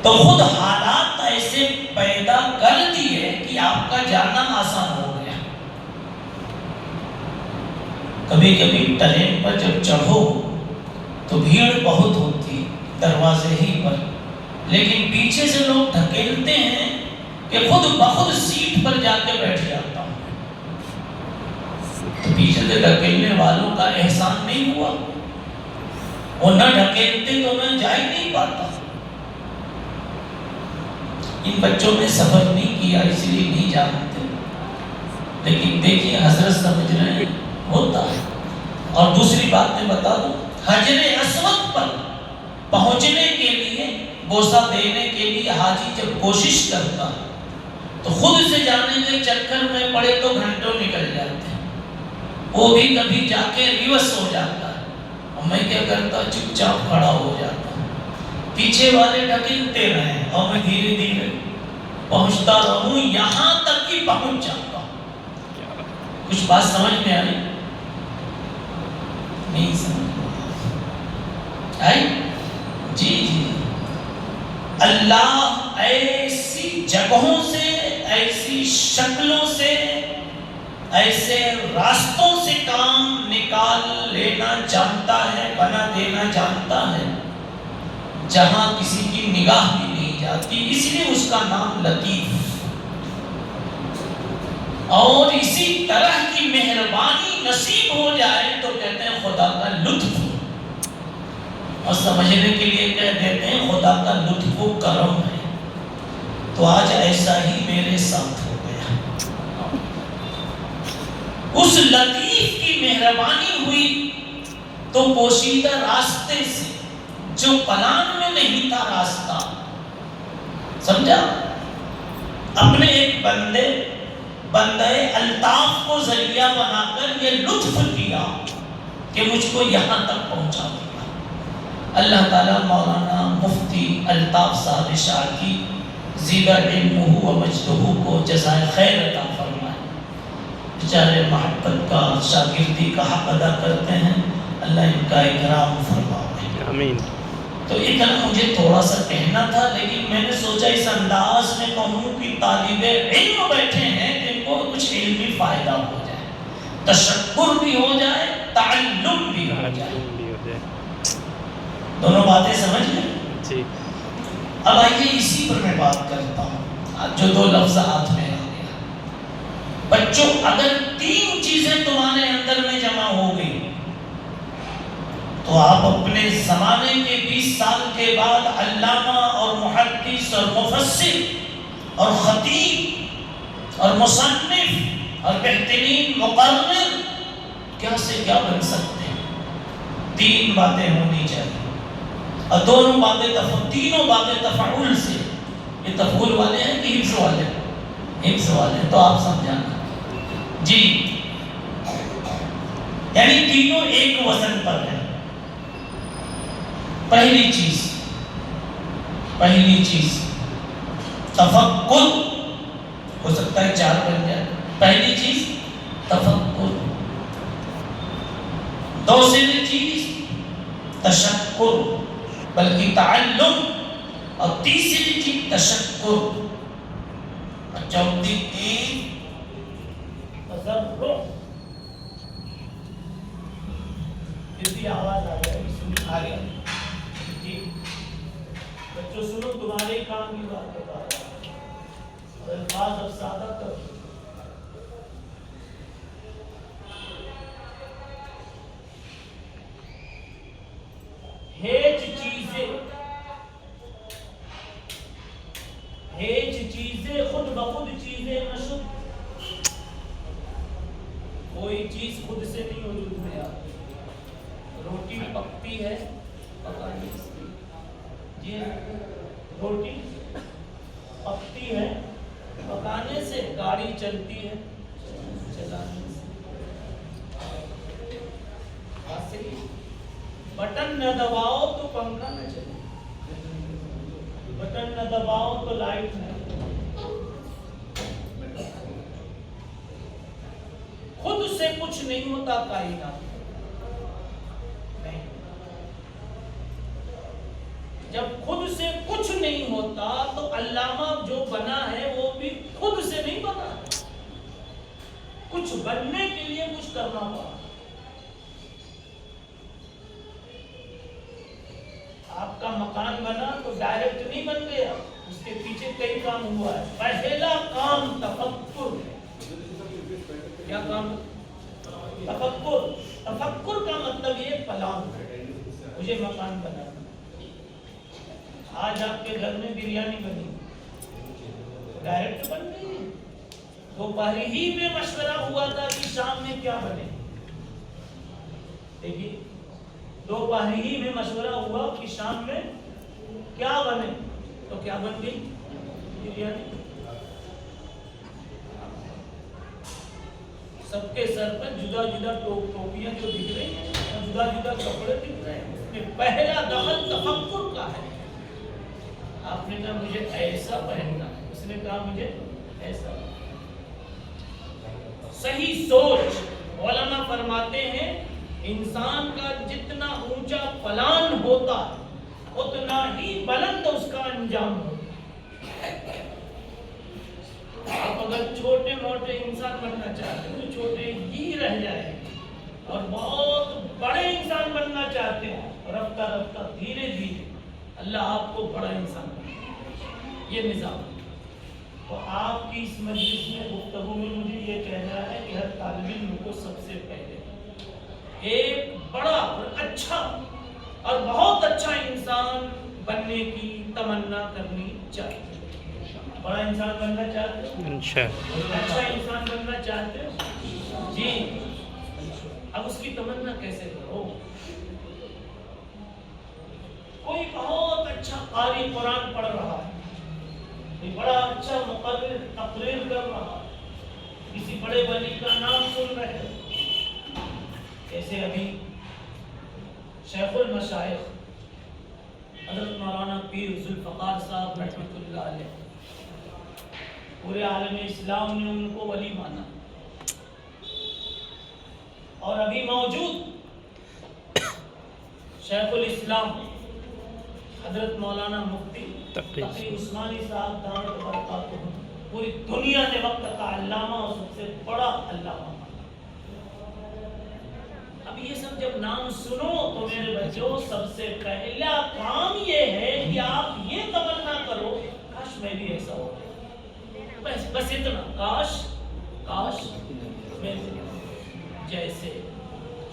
تو خود حالات ایسے پیدا کر دیے کہ آپ کا جانا آسان ہو گیا. کبھی کبھی ٹرین پر جب چڑھو تو بھیڑ بہت ہوتی دروازے ہی پر، لیکن پیچھے سے لوگ دھکیلتے ہیں کہ خود بخود سیٹ پر جا کے بیٹھ جاتا ہوں. تو پیچھے سے دھکیلنے والوں کا احسان نہیں ہوا، وہ نہ ڈھکیلتے تو میں جا ہی نہیں پاتا. ان بچوں نے سفر نہیں کیا اس لیے نہیں جانتے، لیکن دیکھیے حضرت سمجھ رہے ہیں ہوتا ہے. اور دوسری بات میں بتا دوں، حجر اسود پر پہنچنے کے لیے، بوسہ دینے کے لیے حاجی جب کوشش کرتا تو خود سے جانے کے چکر میں پڑے تو گھنٹوں نکل جاتے ہیں. وہ بھی کبھی جا کے ریورس ہو جاتا ہے، اور میں کیا کرتا چپ چاپ کھڑا ہو جاتا. پیچھے والے ڈھکیلتے رہے اور میں دھیرے دھیرے پہنچتا رہوں، یہاں تک کہ پہنچ جاتا. کچھ بات سمجھ میں آئی؟ نہیں سمجھ آئی؟ جی جی. اللہ ایسی جگہوں سے، ایسی شکلوں سے، ایسے راستوں سے کام نکال لینا جانتا ہے، بنا دینا جانتا ہے جہاں کسی کی نگاہ بھی نہیں جاتی. اس لیے اس کا نام لطیف. اور اسی طرح کی مہربانی نصیب ہو جائے تو کہتے ہیں خدا کا لطف. اور سمجھنے کے لیے کہہ دیتے ہیں خدا کا لطف و کرم ہے. تو آج ایسا ہی میرے ساتھ ہو گیا. اس لطیف کی مہربانی ہوئی تو پوشیدہ راستے سے، جو پلان میں نہیں تھا راستہ، سمجھا، اپنے ایک بندے الطاف کو ذریعہ بنا کر یہ لطف کیا کہ مجھ کو یہاں تک پہنچا دیا. اللہ تعالیٰ مولانا مفتی الطاف صاحب شاکی زیبا علمہ و مجدہ کو جزائے خیر عطا فرمائے. بیچارے محبت کا، شاگردی کا حق ادا کرتے ہیں. اللہ ان کا اکرام فرمائے. آمین. تو اتنا مجھے تھوڑا سا کہنا تھا، لیکن میں نے سوچا اس انداز میں کہوں کہ طالب علم بیٹھے ہیں جن کو کچھ علمی فائدہ ہو جائے، تشکر بھی ہو جائے، تعلم بھی ہو جائے. دونوں باتیں سمجھ لیں. اب آئیے اسی پر میں بات کرتا ہوں جو دو لفظ ہاتھ میں آ گیا. بچوں، اگر تین چیزیں تمہارے اندر میں جمع ہو گئی تو آپ اپنے زمانے کے 20 سال کے بعد علامہ اور محدث اور مفسر اور خطیب اور مصنف اور بہترین مقرر کیا سے کیا بن سکتے ہیں. تین باتیں ہونی چاہیے، اور تینوں باتیں تفعول سے. یہ تفعول والے ہیں کہ حفظ والے؟ حفظ والے. تو آپ سمجھانا جی، یعنی تینوں ایک وزن پر ہیں. پہلی چیز تفکر. ہو سکتا ہے 4 بن جائے. پہلی چیز تفکر، دوسری چیز تشکر بلکہ تعلم، اور تیسری چیز تشکر، اور چوتھی چیز تضرع. کسی آواز آ گیا جی بچوں سنو، تمہارے کام کی بات بتا رہا ہوں، اور الفاظ اب سادہ کر. چیزیں خود بخود چیزیں نشد. کوئی چیز خود سے نہیں وجود میں آتی. روٹی پکتی ہے پکانے سے. جی روٹی پکتی ہے پکانے سے، گاڑی چلتی ہے چلانے سے. بٹن نہ دباؤ تو پنکھا نہ چلے، بٹن نہ دباؤ تو لائٹ نہ. خود سے کچھ نہیں ہوتا کائنات. جب خود سے کچھ نہیں نہیں ہوتا تو علامہ جو بنا ہے وہ بھی خود سے نہیں بنا، کچھ بننے کے لیے کچھ کرنا پڑا۔ آپ کا مکان بنا تو ڈائریکٹ نہیں بن گیا، اس کے پیچھے کئی کام ہوا ہے۔ پہلا کام تفکر ہے۔ کیا کام؟ تفکر۔ تفکر کا مطلب یہ پلان، مجھے مکان بنانا۔ آج آپ کے گھر میں بریانی بنی، ڈائریکٹ بن گئی۔ دوپہر ہی میں مشورہ ہوا تھا کہ شام میں کیا بنے۔ دیکھیے، دوپہر ہی میں مشورہ ہوا کہ شام میں کیا بنے، تو کیا بن گئی؟ بریانی۔ سب کے سر پر جدا جدا ٹوپیاں جو دکھ رہی ہیں، جدا جدا کپڑے دکھ رہے ہیں۔ پہلا دخل تفکر کا ہے۔ آپ نے کہا مجھے ایسا پہننا ہے، اس نے کہا مجھے ایسا۔ صحیح سوچ، علماء فرماتے ہیں انسان کا جتنا اونچا پلان ہوتا ہے اتنا ہی بلند اس کا انجام ہوتا ہے۔ آپ اگر چھوٹے موٹے انسان بننا چاہتے ہیں تو چھوٹے ہی رہ جائیں، اور بہت بڑے انسان بننا چاہتے ہیں رفتہ رفتہ دھیرے دھیرے اللہ آپ کو بڑا انسان بنائے۔ یہ نظام ہے۔ تو آپ کی اس مجلس میں گفتگو میں مجھے یہ کہنا ہے کہ ہر طالب علم کو سب سے پہلے ایک بڑا اور اچھا اور بہت اچھا انسان بننے کی تمنا کرنی چاہیے۔ بڑا انسان بننا چاہتے ہو؟ اچھا انسان بننا چاہتے ہو؟ جی۔ اب اس کی تمنا کیسے کرو؟ کوئی بہت اچھا قاری قرآن پڑھ رہا ہے، کوئی بڑا اچھا مقرر تقریر کر رہا ہے، کسی بڑے ولی کا نام سن رہے ہیں، جیسے ابھی شیخ المشائخ حضرت مولانا پیر ذوالفقار صاحب رحمۃ اللہ علیہ، پورے عالم اسلام نے ان کو ولی مانا، اور ابھی موجود شیخ الاسلام حضرت مولانا مفتی تقی عثمانی صاحب دامت برکاتہ پوری دنیا نے وقت کا علامہ اور سب سے بڑا علامہ۔ اب یہ سب جب نام سنو تو میرے بچوں سب سے پہلا کام یہ ہے کہ آپ یہ تمنا کرو کاش میں بھی ایسا ہو، بس اتنا، کاش میں جیسے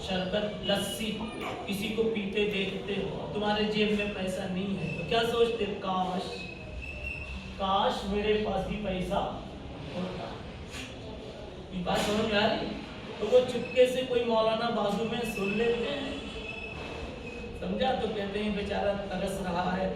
شربت لسی کسی کو پیتے دیکھتے ہو، تمہارے جیب میں پیسہ نہیں ہے تو کیا سوچتے؟ کاش میرے پاس بھی پیسہ ہوتا۔ یہ بات سمجھ میں آ رہی؟ تو وہ چپکے سے کوئی مولانا بازو میں سن لیتے ہیں، سمجھا، تو کہتے ہیں بیچارہ ترس رہا ہے